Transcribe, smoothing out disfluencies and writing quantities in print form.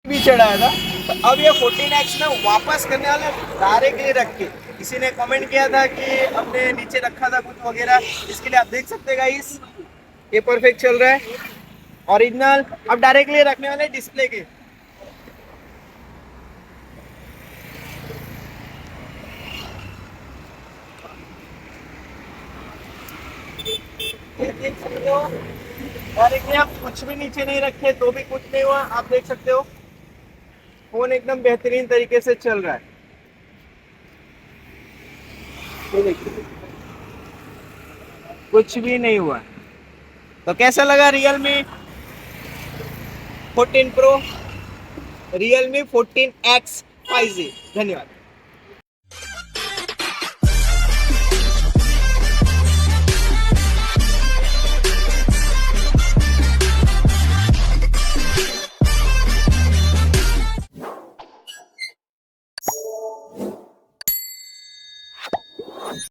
भी चढ़ाया था। तो अब ये 14x ना वापस करने वाले डायरेक्टली रख के, किसी ने कमेंट किया था कि हमने नीचे रखा था कुछ वगैरह, इसके लिए आप देख सकते हैं गाइस ये परफेक्ट चल रहा है ओरिजिनल। अब डायरेक्टली रखने वाले डिस्प्ले के। ये देख सकते हो डायरेक्टली, आप कुछ भी नीचे नहीं रखे तो भी कुछ नहीं हुआ। आप देख सकते हो फोन एकदम बेहतरीन तरीके से चल रहा है। ये देखिए कुछ भी नहीं हुआ। तो कैसा लगा Realme 14 Pro, Realme 14x 5G? धन्यवाद।